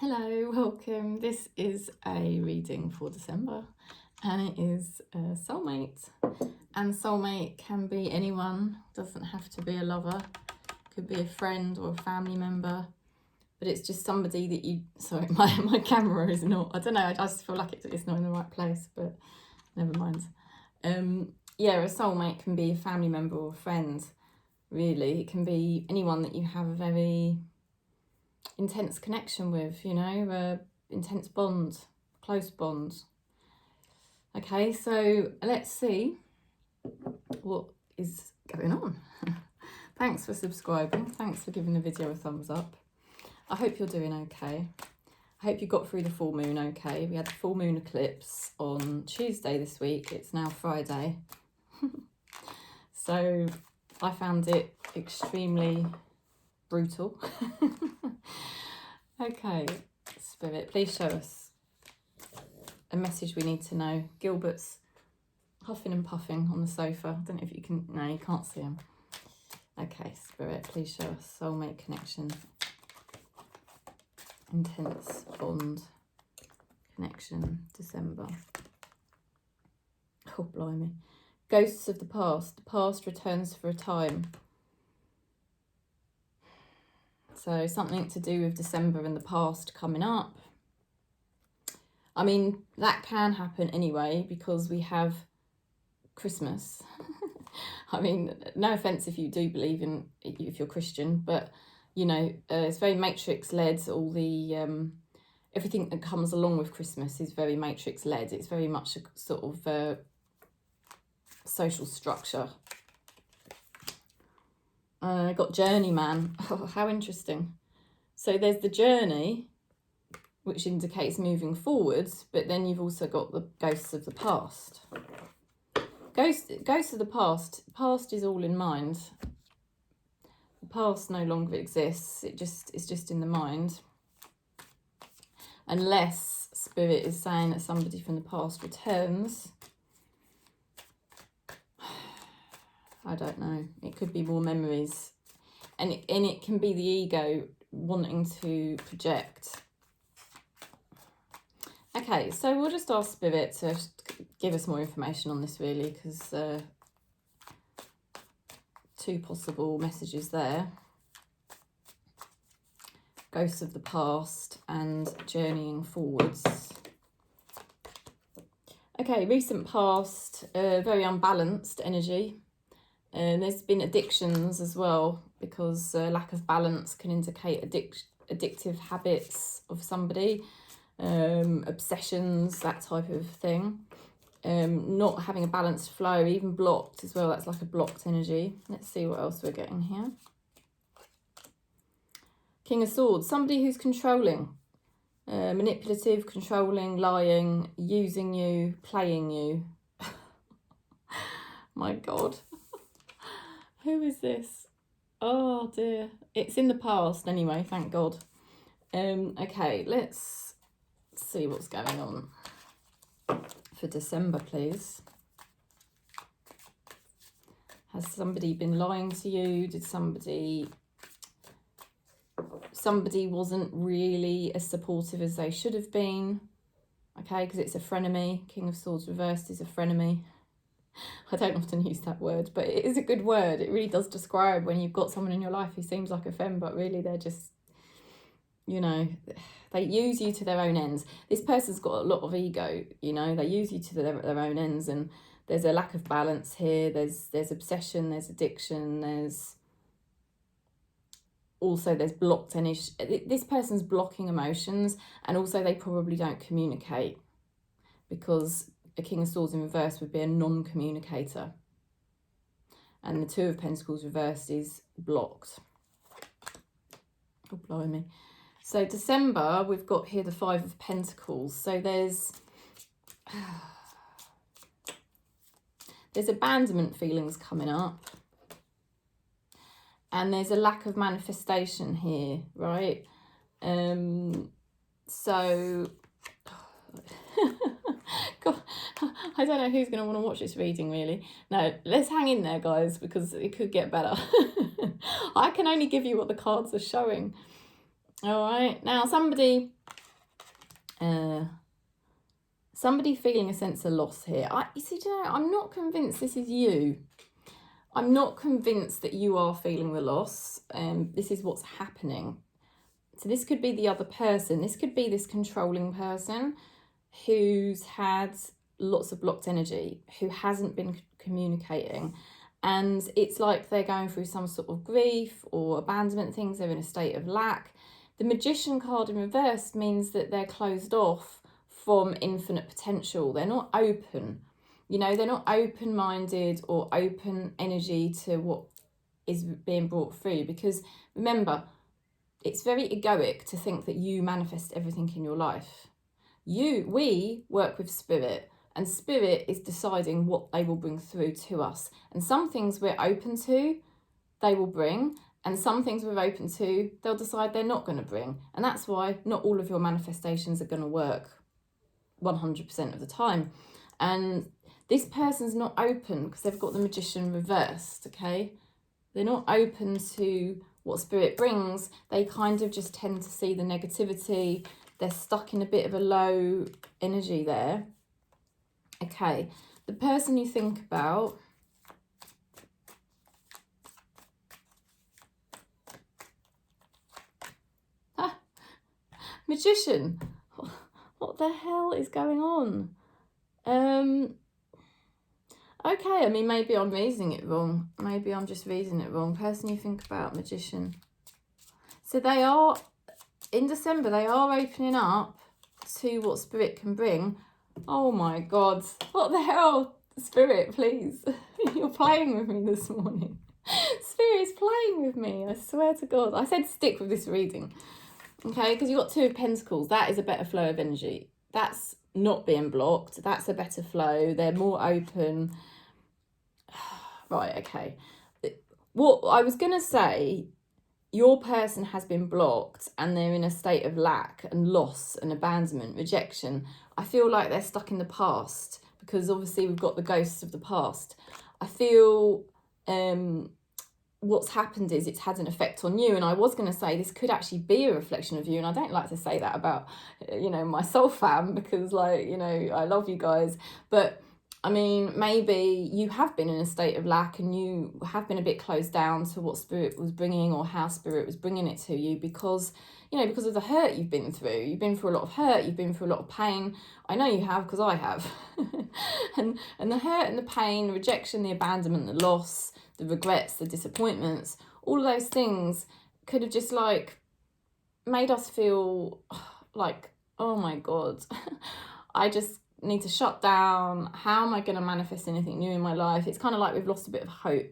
Hello, welcome. This is a reading for December and it is Soulmate. And Soulmate can be anyone, doesn't have to be a lover, could be a friend or a family member, but it's just somebody that you, sorry, my camera is not, I don't know, I just feel like it's not in the right place, but never mind. Yeah, a soulmate can be a family member or a friend, really. It can be anyone that you have a very intense connection with, you know, intense bond, close bond. Okay, so let's see what is going on. Thanks for subscribing. Thanks for giving the video a thumbs up. I hope you're doing okay. I hope you got through the full moon okay. We had the full moon eclipse on Tuesday this week. It's now Friday. So I found it extremely brutal. Okay, Spirit, please show us a message we need to know. Gilbert's huffing and puffing on the sofa. I don't know if you can, no, you can't see him. Okay, Spirit, please show us soulmate connection. Intense bond connection, December. Oh, blimey. Ghosts of the past. The past returns for a time. So something to do with December and the past coming up. I mean, that can happen anyway because we have Christmas. I mean, no offence if you do believe in, if you're Christian, but, you know, it's very matrix-led. All the, everything that comes along with Christmas is very matrix-led. It's very much a sort of social structure. I got journeyman. Oh, how interesting. So there's the journey, which indicates moving forwards, but then you've also got the ghosts of the past. Ghosts of the past is all in mind. The past no longer exists. It's just in the mind. Unless Spirit is saying that somebody from the past returns. I don't know. It could be more memories. And it can be the ego wanting to project. Okay, so we'll just ask Spirit to give us more information on this, really, because two possible messages there. Ghosts of the past and journeying forwards. Okay, recent past, very unbalanced energy. And there's been addictions as well, because lack of balance can indicate addictive habits of somebody, obsessions, that type of thing. Not having a balanced flow, even blocked as well. That's like a blocked energy. Let's see what else we're getting here. King of Swords, somebody who's controlling, manipulative, controlling, lying, using you, playing you. My God. Who is this? Oh dear. It's in the past anyway, thank God. Okay, let's see what's going on for December, please. Has somebody been lying to you? Did somebody wasn't really as supportive as they should have been? Okay, because it's a frenemy. King of Swords reversed is a frenemy. I don't often use that word, but it is a good word. It really does describe when you've got someone in your life who seems like a femme, but really they're just, you know, they use you to their own ends. This person's got a lot of ego, you know, they use you to their own ends, and there's a lack of balance here. There's obsession, there's addiction, there's blocked energy. This person's blocking emotions, and also they probably don't communicate, because a King of Swords in reverse would be a non-communicator. And the Two of Pentacles reversed is blocked. Oh, blimey. So December, we've got here the Five of Pentacles. So there's abandonment feelings coming up. And there's a lack of manifestation here, right? So... God, I don't know who's going to want to watch this reading, really. No, let's hang in there, guys, because it could get better. I can only give you what the cards are showing. All right. Now, somebody Somebody feeling a sense of loss here. You see, I'm not convinced this is you. I'm not convinced that you are feeling the loss. This is what's happening. So this could be the other person. This could be this controlling person who's had lots of blocked energy, who hasn't been communicating. And it's like they're going through some sort of grief or abandonment things. They're in a state of lack. The Magician card in reverse means that they're closed off from infinite potential. They're not open. You know, they're not open-minded or open energy to what is being brought through. Because remember, it's very egoic to think that you manifest everything in your life. We work with spirit, and spirit is deciding what they will bring through to us. And some things we're open to, they will bring, and some things we're open to, they'll decide they're not going to bring. And that's why not all of your manifestations are going to work 100% of the time. And this person's not open because they've got the Magician reversed, okay? They're not open to what spirit brings. They kind of just tend to see the negativity. They're stuck in a bit of a low energy there. Okay, the person you think about, Magician. What the hell is going on? Okay, I mean, maybe I'm reading it wrong. Maybe I'm just reading it wrong. Person you think about, Magician. So they are, in December, they are opening up to what spirit can bring. Oh my God, what the hell? Spirit, please. You're playing with me this morning. Spirit's playing with me, I swear to God. I said stick with this reading, okay? Because you've got Two of Pentacles. That is a better flow of energy. That's not being blocked. That's a better flow. They're more open. Right, okay. What I was going to say, your person has been blocked and they're in a state of lack and loss and abandonment, rejection. I feel like they're stuck in the past because obviously we've got the ghosts of the past. I feel what's happened is it's had an effect on you. And I was going to say this could actually be a reflection of you. And I don't like to say that about, you know, my soul fam because, like, you know, I love you guys. But I mean, maybe you have been in a state of lack and you have been a bit closed down to what spirit was bringing or how spirit was bringing it to you because, you know, because of the hurt you've been through. You've been through a lot of hurt. You've been through a lot of pain. I know you have because I have. and the hurt and the pain, the rejection, the abandonment, the loss, the regrets, the disappointments, all of those things could have just like made us feel like, oh my God, I just need to shut down. How am I going to manifest anything new in my life? It's kind of like we've lost a bit of hope.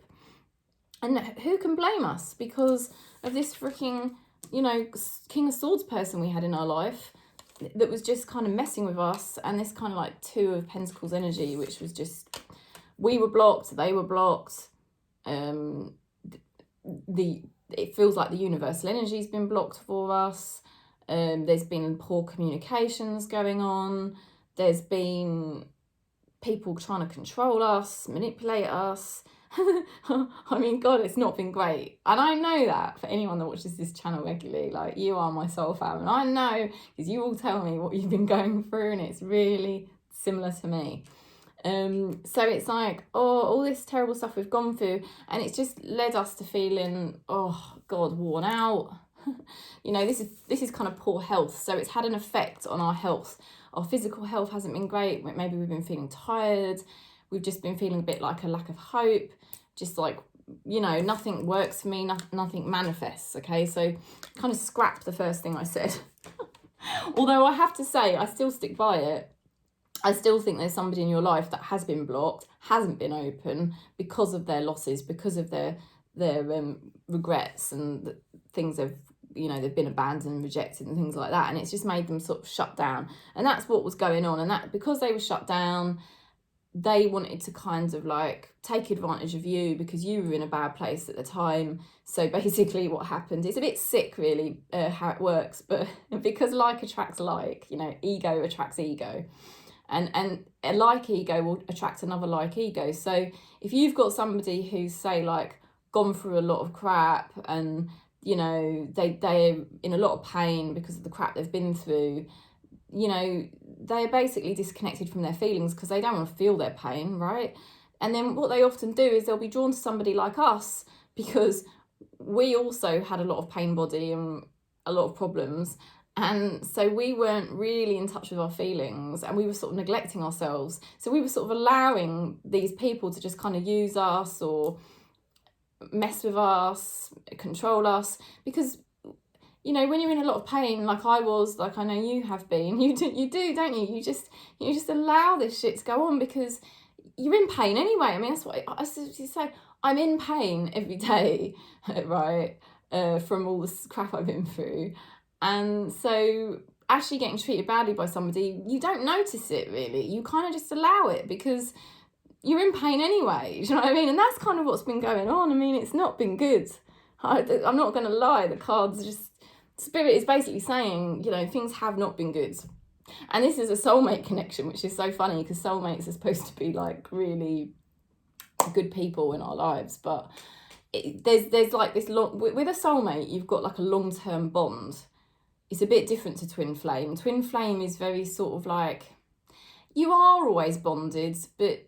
And who can blame us because of this freaking, you know, King of Swords person we had in our life that was just kind of messing with us, and this kind of like Two of Pentacles energy, which was just, we were blocked, they were blocked. It feels like the universal energy's been blocked for us. There's been poor communications going on. There's been people trying to control us, manipulate us. I mean, God, it's not been great. And I know that for anyone that watches this channel regularly, like you are my soul fam. And I know because you all tell me what you've been going through and it's really similar to me. So it's like, oh, all this terrible stuff we've gone through and it's just led us to feeling, oh God, worn out. You know, this is kind of poor health. So it's had an effect on our health. Our physical health hasn't been great. Maybe we've been feeling tired. We've just been feeling a bit like a lack of hope. Just like, you know, nothing works for me. Nothing manifests. Okay, so kind of scrap the first thing I said. Although I have to say, I still stick by it. I still think there's somebody in your life that has been blocked, hasn't been open because of their losses, because of their regrets and things they've, you know, they've been abandoned, rejected and things like that. And it's just made them sort of shut down. And that's what was going on. And that because they were shut down, they wanted to kind of like take advantage of you because you were in a bad place at the time. So basically what happened, it's a bit sick really how it works, but because like attracts like, you know, ego attracts ego. And a like ego will attract another like ego. So if you've got somebody who's, say, like gone through a lot of crap and, you know, they're in a lot of pain because of the crap they've been through, you know, they're basically disconnected from their feelings because they don't want to feel their pain, right? And then what they often do is they'll be drawn to somebody like us because we also had a lot of pain body and a lot of problems. And so we weren't really in touch with our feelings, and we were sort of neglecting ourselves. So we were sort of allowing these people to just kind of use us or mess with us, control us, because, you know, when you're in a lot of pain, like I was, like I know you have been, you do, don't you? You just allow this shit to go on because you're in pain anyway. I mean, that's what I say. I'm in pain every day, right? From all the crap I've been through. And so actually getting treated badly by somebody, you don't notice it really. You kind of just allow it because you're in pain anyway. Do you know what I mean? And that's kind of what's been going on. I mean, it's not been good. I'm not going to lie. The cards just, Spirit is basically saying, you know, things have not been good. And this is a soulmate connection, which is so funny because soulmates are supposed to be like really good people in our lives. But there's like this long, with a soulmate, you've got like a long-term bond. It's a bit different to twin flame. Twin flame is very sort of like, you are always bonded, but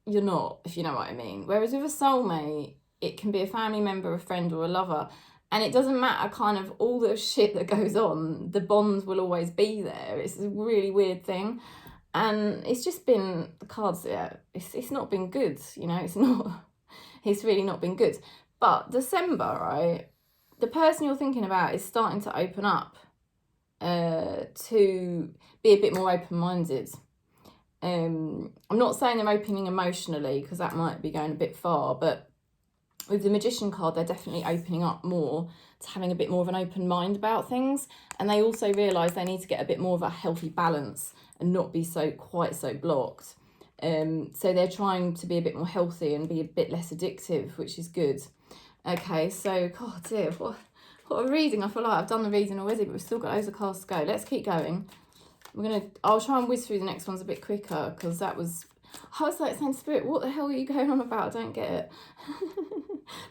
you're not, if you know what I mean. Whereas with a soulmate, it can be a family member, a friend, or a lover. And it doesn't matter kind of all the shit that goes on, the bond will always be there. It's a really weird thing. And it's just been, the cards, yeah, it's not been good, you know, it's really not been good. But December, right, the person you're thinking about is starting to open up to be a bit more open-minded. I'm not saying they're opening emotionally because that might be going a bit far, but with the Magician card, they're definitely opening up more to having a bit more of an open mind about things. And they also realise they need to get a bit more of a healthy balance and not be quite so blocked. So they're trying to be a bit more healthy and be a bit less addictive, which is good. Okay, so, God dear, what a reading. I feel like I've done the reading already, but we've still got loads of cards to go. Let's keep going. I'll try and whiz through the next ones a bit quicker because I was like saying, Spirit, what the hell are you going on about? I don't get it.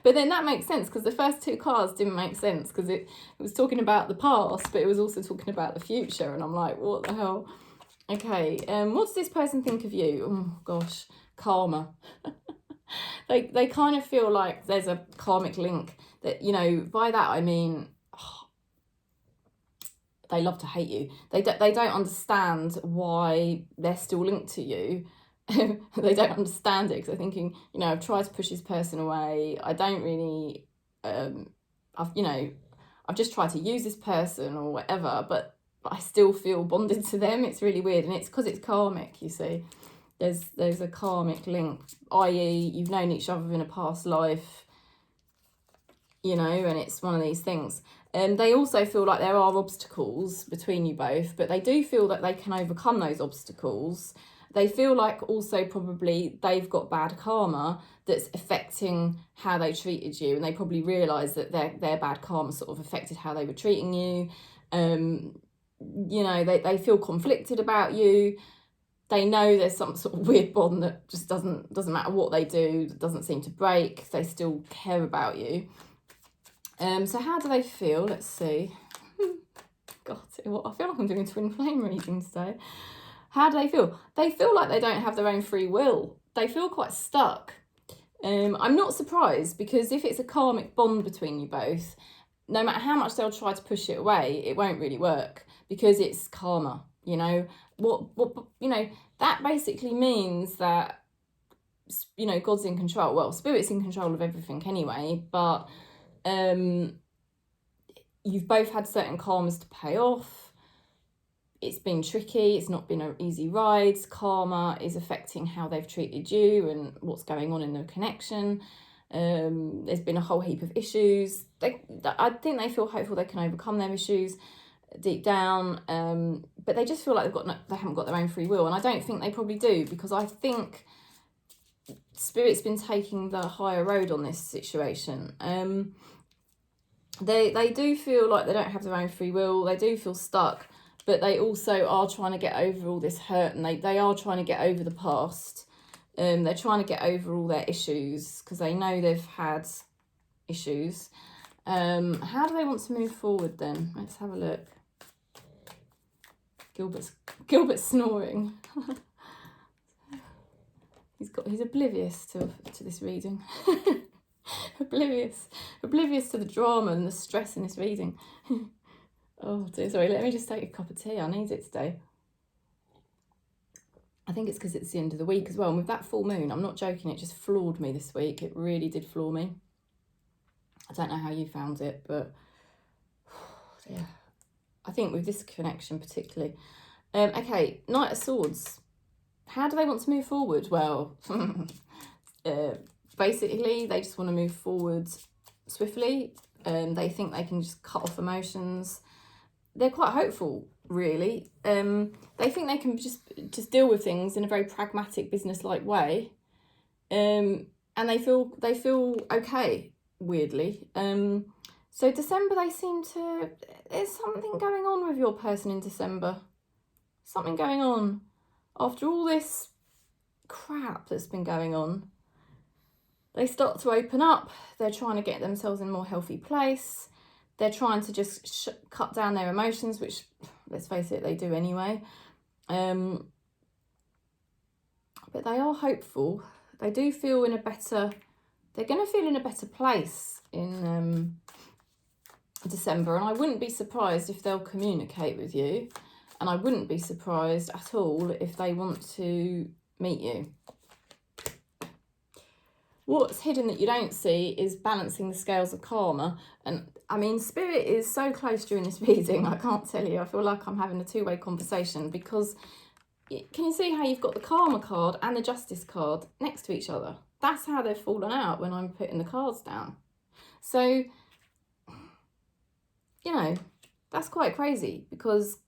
But then that makes sense because the first two cards didn't make sense because it was talking about the past, but it was also talking about the future. And I'm like, what the hell? Okay, what does this person think of you? Oh, gosh, karma. They kind of feel like there's a karmic link that, you know, by that I mean, they love to hate you. They don't understand why they're still linked to you. They don't understand it because they're thinking, you know, I've tried to push this person away. I don't really, I've just tried to use this person or whatever, but I still feel bonded to them. It's really weird. And it's because it's karmic, you see. There's a karmic link, i.e. you've known each other in a past life, you know, and it's one of these things. They also feel like there are obstacles between you both, but they do feel that they can overcome those obstacles. They feel like also probably they've got bad karma that's affecting how they treated you, and they probably realise that their bad karma sort of affected how they were treating you. You know, they feel conflicted about you. They know there's some sort of weird bond that just doesn't matter what they do, doesn't seem to break. They still care about you. So how do they feel? Let's see. God, I feel like I'm doing a twin flame reading today. How do they feel? They feel like they don't have their own free will. They feel quite stuck. I'm not surprised because if it's a karmic bond between you both, no matter how much they'll try to push it away, it won't really work because it's karma. You know what? You know, that basically means that, you know, God's in control. Well, Spirit's in control of everything anyway, but you've both had certain karmas to pay off. It's been tricky. It's not been an easy ride. Karma is affecting how they've treated you and what's going on in the connection. There's been a whole heap of issues. I think they feel hopeful they can overcome their issues deep down, but they just feel like they haven't got their own free will, and I don't think they probably do because I think Spirit's been taking the higher road on this situation. They do feel like they don't have their own free will. They do feel stuck, but they also are trying to get over all this hurt, and they are trying to get over the past. They're trying to get over all their issues because they know they've had issues. How do they want to move forward then? Let's have a look. Gilbert's snoring. He's oblivious to this reading. oblivious to the drama and the stress in this reading. Oh dear, sorry, let me just take a cup of tea. I need it today. I think it's because it's the end of the week as well. And with that full moon, I'm not joking, it just floored me this week. It really did floor me. I don't know how you found it, but yeah, I think with this connection particularly. Okay, Knight of Swords. How do they want to move forward? Well, basically, they just want to move forward swiftly. They think they can just cut off emotions. They're quite hopeful, really. They think they can just deal with things in a very pragmatic, business-like way. And they feel okay, weirdly. So December, they seem to... There's something going on with your person in December. Something going on. After all this crap that's been going on, they start to open up. They're trying to get themselves in a more healthy place. They're trying to just cut down their emotions, which, let's face it, they do anyway. But they are hopeful. They do feel in a better... They're going to feel in a better place in December. And I wouldn't be surprised if they'll communicate with you. And I wouldn't be surprised at all if they want to meet you. What's hidden that you don't see is balancing the scales of karma. And I mean, Spirit is so close during this reading, I can't tell you. I feel like I'm having a two-way conversation because can you see how you've got the karma card and the justice card next to each other? That's how they've fallen out when I'm putting the cards down. So, you know, that's quite crazy because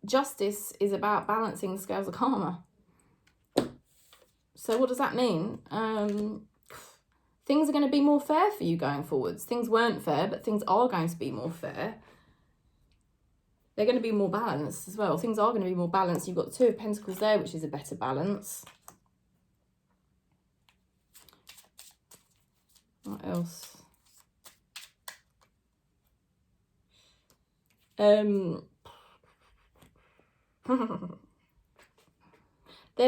justice is about balancing the scales of karma. So what does that mean? Things are going to be more fair for you going forwards. Things weren't fair, but things are going to be more fair. They're going to be more balanced as well. Things are going to be more balanced. You've got the Two of Pentacles there, which is a better balance. What else? There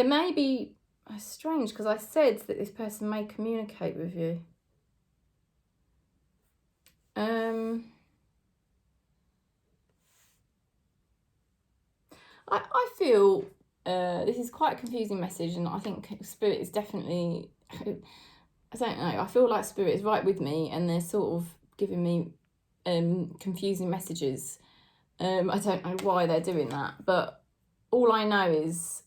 may be... It's strange because I said that this person may communicate with you. I feel this is quite a confusing message, and I think Spirit is definitely... I don't know. I feel like Spirit is right with me, and they're sort of giving me confusing messages. I don't know why they're doing that, but all I know is...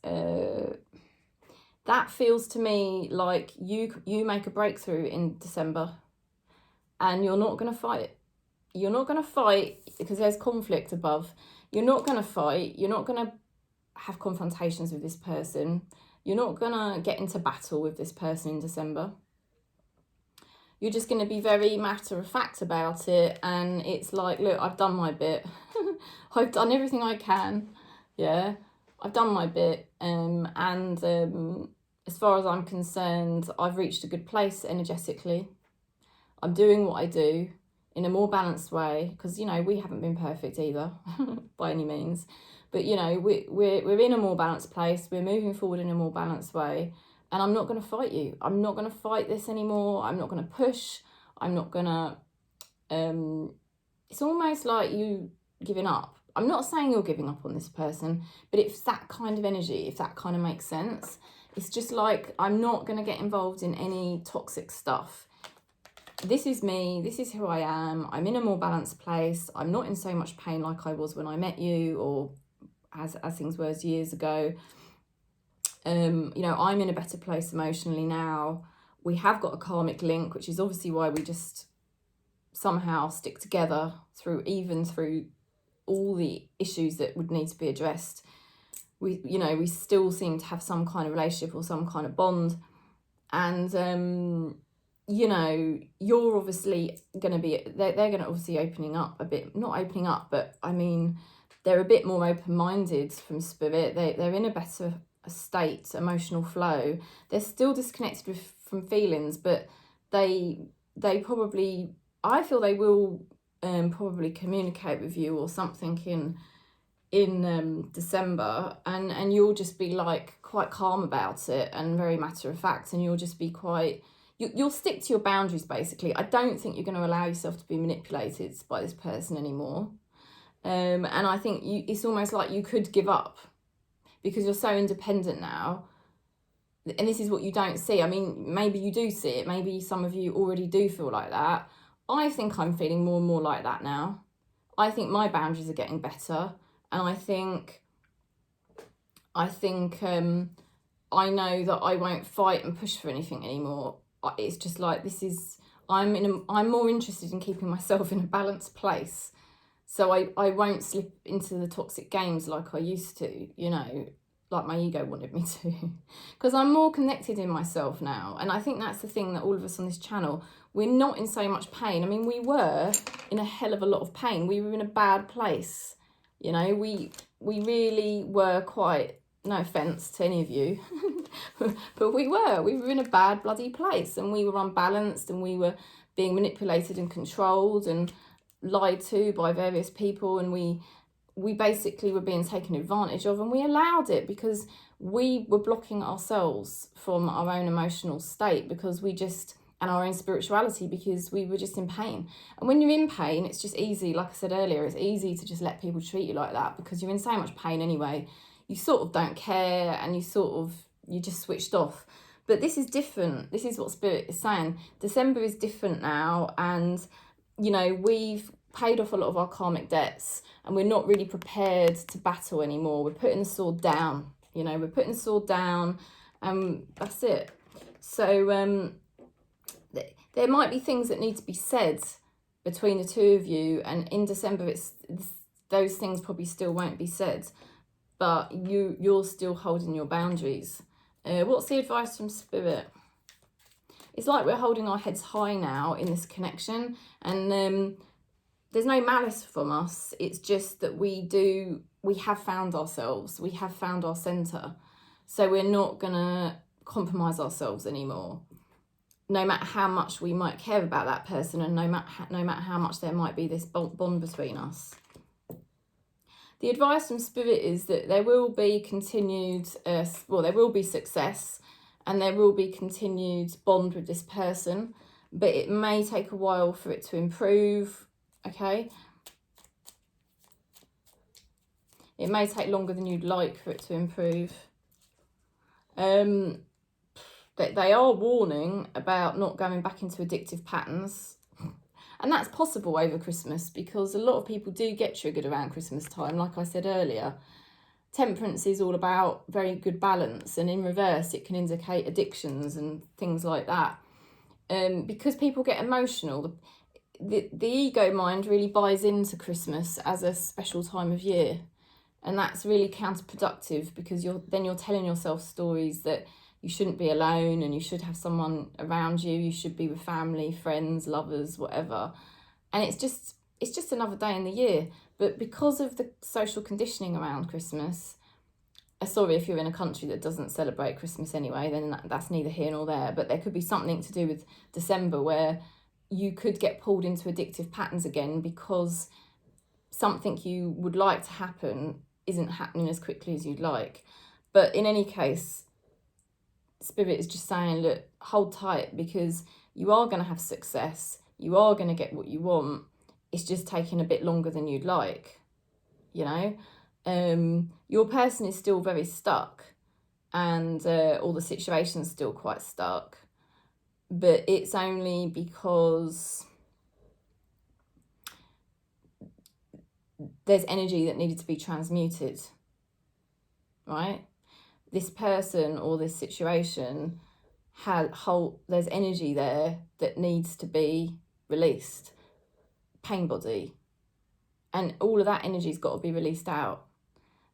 that feels to me like you make a breakthrough in December and you're not going to fight. You're not going to fight because there's conflict above. You're not going to fight. You're not going to have confrontations with this person. You're not going to get into battle with this person in December. You're just going to be very matter of fact about it. And it's like, look, I've done my bit. I've done everything I can. Yeah. I've done my bit, as far as I'm concerned, I've reached a good place energetically. I'm doing what I do in a more balanced way because, you know, we haven't been perfect either by any means. But, you know, we're in a more balanced place. We're moving forward in a more balanced way. And I'm not going to fight you. I'm not going to fight this anymore. I'm not going to push. I'm not going to... it's almost like you giving up. I'm not saying you're giving up on this person, but it's that kind of energy, if that kind of makes sense. It's just like, I'm not going to get involved in any toxic stuff. This is me. This is who I am. I'm in a more balanced place. I'm not in so much pain like I was when I met you or as things were years ago. You know, I'm in a better place emotionally now. We have got a karmic link, which is obviously why we just somehow stick together through all the issues that would need to be addressed. We still seem to have some kind of relationship or some kind of bond. And, you know, you're obviously going to be, they're going to obviously opening up a bit, not opening up, but I mean, they're a bit more open-minded from Spirit. They're in a better state, emotional flow. They're still disconnected from feelings, but they I feel they will probably communicate with you or something in December, and you'll just be like quite calm about it and very matter of fact, and you'll just be quite, you'll stick to your boundaries basically. I don't think you're going to allow yourself to be manipulated by this person anymore. And I think it's almost like you could give up because you're so independent now. And this is what you don't see. I mean, maybe you do see it. Maybe some of you already do feel like that. I think I'm feeling more and more like that now. I think my boundaries are getting better. And I think I know that I won't fight and push for anything anymore. It's just like, I'm more interested in keeping myself in a balanced place. So I won't slip into the toxic games like I used to, like my ego wanted me to, because I'm more connected in myself now. And I think that's the thing that all of us on this channel, we're not in so much pain. I mean, we were in a hell of a lot of pain. We were in a bad place. We really were quite, no offence to any of you, but we were in a bad bloody place, and we were unbalanced, and we were being manipulated and controlled and lied to by various people, and we basically were being taken advantage of, and we allowed it because we were blocking ourselves from our own emotional state and our own spirituality, because we were just in pain. And when you're in pain, it's just easy, like I said earlier, it's easy to just let people treat you like that because you're in so much pain anyway. You sort of don't care, and you just switched off. But this is different. This is what Spirit is saying. December is different now, and we've paid off a lot of our karmic debts, and we're not really prepared to battle anymore. We're putting the sword down, we're putting the sword down, and that's it. So there might be things that need to be said between the two of you, and in December those things probably still won't be said, but you're still holding your boundaries. What's the advice from Spirit? It's like we're holding our heads high now in this connection, and there's no malice from us. It's just that we have found ourselves. We have found our centre. So we're not going to compromise ourselves anymore. No matter how much we might care about that person, and no matter how much there might be this bond between us. The advice from Spirit is that there will be continued, there will be success, and there will be continued bond with this person, but it may take a while for it to improve, okay? It may take longer than you'd like for it to improve. They are warning about not going back into addictive patterns. And that's possible over Christmas, because a lot of people do get triggered around Christmas time, like I said earlier. Temperance is all about very good balance, and in reverse it can indicate addictions and things like that. Because people get emotional, the ego mind really buys into Christmas as a special time of year, and that's really counterproductive, because you're telling yourself stories that you shouldn't be alone, and you should have someone around you. You should be with family, friends, lovers, whatever. And it's just another day in the year. But because of the social conditioning around Christmas, sorry if you're in a country that doesn't celebrate Christmas anyway, then that's neither here nor there. But there could be something to do with December where you could get pulled into addictive patterns again, because something you would like to happen isn't happening as quickly as you'd like. But in any case, Spirit is just saying, look, hold tight, because you are going to have success. You are going to get what you want. It's just taking a bit longer than you'd like, Your person is still very stuck, and all the situation's still quite stuck. But it's only because there's energy that needed to be transmuted, right? This person or this situation there's energy there that needs to be released, pain body, and all of that energy's got to be released out.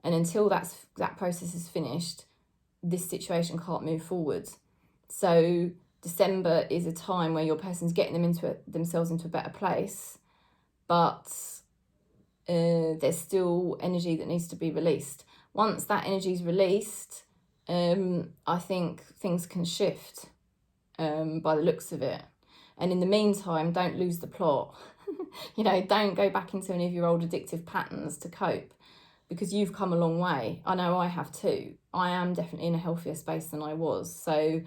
And until that process is finished, this situation can't move forward. So December is a time where your person's getting themselves into a better place, but there's still energy that needs to be released. Once that energy is released, I think things can shift by the looks of it. And in the meantime, don't lose the plot. Don't go back into any of your old addictive patterns to cope. because you've come a long way. I know I have too. I am definitely in a healthier space than I was. So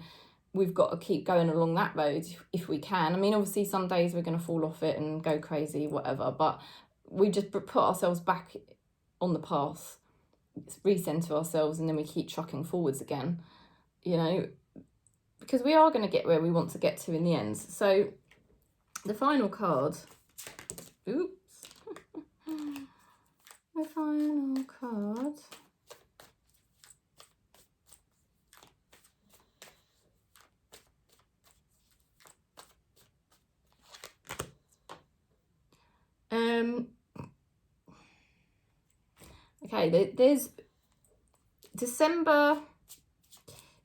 we've got to keep going along that road if we can. I mean, obviously some days we're going to fall off it and go crazy, whatever, but we just put ourselves back on the path, recenter ourselves, and then we keep trucking forwards again, you know, because we are going to get where we want to get to in the end. So the final card, oops, the final card okay, there's December.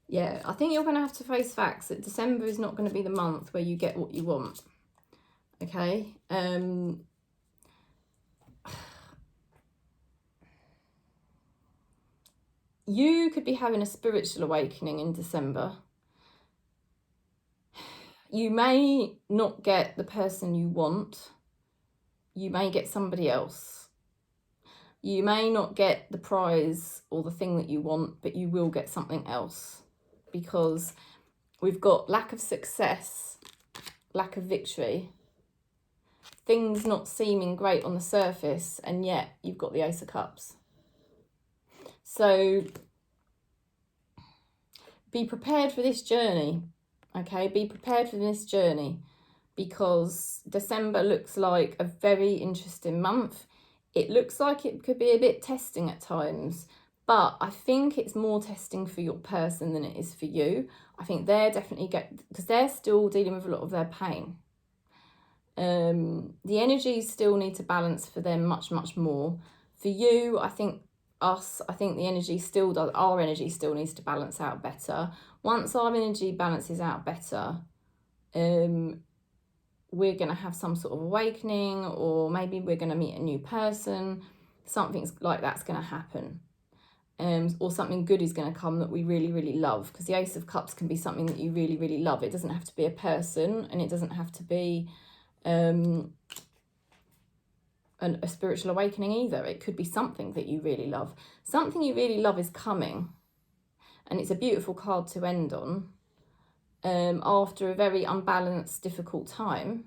Yeah, I think you're going to have to face facts that December is not going to be the month where you get what you want. Okay. You could be having a spiritual awakening in December. You may not get the person you want. You may get somebody else. You may not get the prize or the thing that you want, but you will get something else, because we've got lack of success, lack of victory, things not seeming great on the surface, and yet you've got the Ace of Cups. So be prepared for this journey, okay? Be prepared for this journey, because December looks like a very interesting month. It looks like it could be a bit testing at times, but I think it's more testing for your person than it is for you. I think they're definitely because they're still dealing with a lot of their pain. The energies still need to balance for them much, much more. For you, I think the energy still does, our energy still needs to balance out better. Once our energy balances out better, we're going to have some sort of awakening, or maybe we're going to meet a new person. Something like that's going to happen. Or something good is going to come that we really, really love, because the Ace of Cups can be something that you really, really love. It doesn't have to be a person, and it doesn't have to be a spiritual awakening either. It could be something that you really love. Something you really love is coming, and it's a beautiful card to end on. After a very unbalanced, difficult time,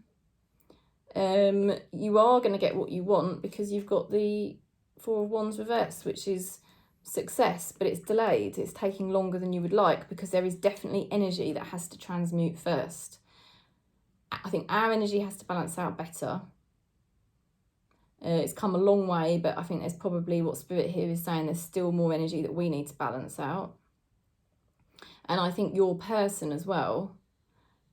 you are going to get what you want, because you've got the Four of Wands reversed, which is success, but it's delayed. It's taking longer than you would like, because there is definitely energy that has to transmute first. I think our energy has to balance out better. It's come a long way, but I think there's probably, what Spirit here is saying, there's still more energy that we need to balance out. And I think your person as well,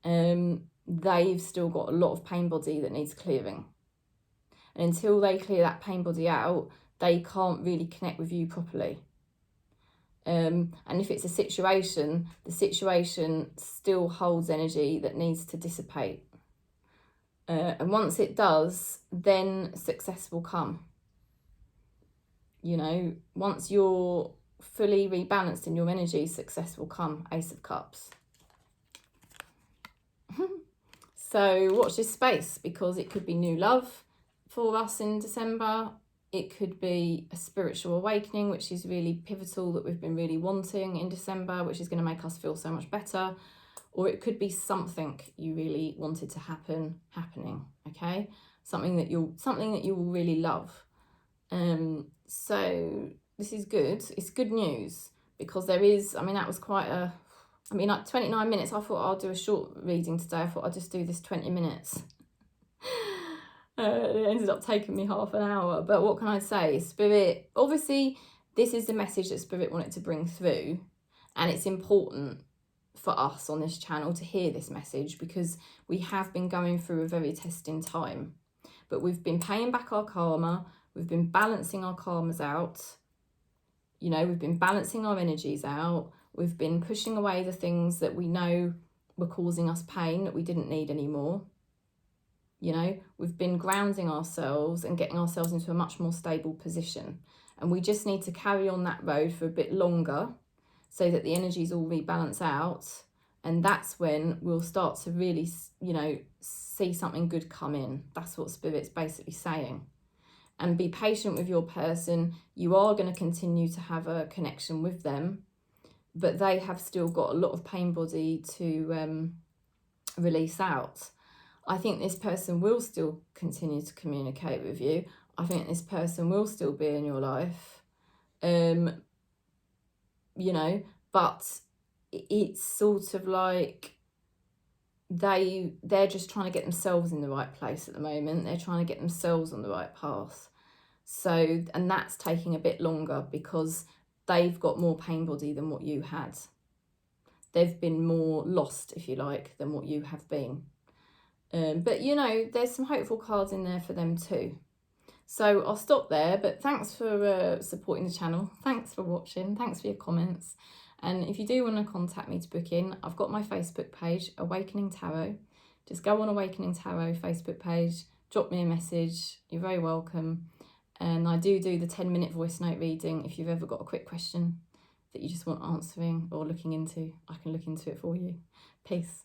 they've still got a lot of pain body that needs clearing. And until they clear that pain body out, they can't really connect with you properly. And if it's a situation, the situation still holds energy that needs to dissipate. And once it does, then success will come. You know, once you're fully rebalanced in your energy, success will come. Ace of Cups. So watch this space, because it could be new love for us in December. It could be a spiritual awakening, which is really pivotal, that we've been really wanting in December, which is going to make us feel so much better. Or it could be something you really wanted to happening, okay? Something that you will really love. So this is good. It's good news, because there is, I mean, that was quite a, like 29 minutes. I thought I'll do a short reading today. I thought I'd just do this 20 minutes. It ended up taking me half an hour. But what can I say? Spirit, obviously, this is the message that Spirit wanted to bring through. And it's important for us on this channel to hear this message, because we have been going through a very testing time. But we've been paying back our karma. We've been balancing our karmas out. You know, we've been balancing our energies out. We've been pushing away the things that we know were causing us pain, that we didn't need anymore. You know, we've been grounding ourselves and getting ourselves into a much more stable position. And we just need to carry on that road for a bit longer, so that the energies all rebalance out. And that's when we'll start to really, you know, see something good come in. That's what Spirit's basically saying. and be patient with your person. You are going to continue to have a connection with them, but they have still got a lot of pain body to release out. I think this person will still continue to communicate with you. I think this person will still be in your life, you know, but it's sort of like they're just trying to get themselves in the right place at the moment. They're trying to get themselves on the right path. So, and that's taking a bit longer because they've got more pain body than what you had. They've been more lost, if you like, than what you have been. But, you know, there's some hopeful cards in there for them too. So I'll stop there, but thanks for supporting the channel. Thanks for watching. Thanks for your comments. And if you do want to contact me to book in, I've got my Facebook page, Awakening Tarot. Just go on Awakening Tarot Facebook page, drop me a message. You're very welcome. And I do the 10-minute voice note reading. If you've ever got a quick question that you just want answering or looking into, I can look into it for you. Peace.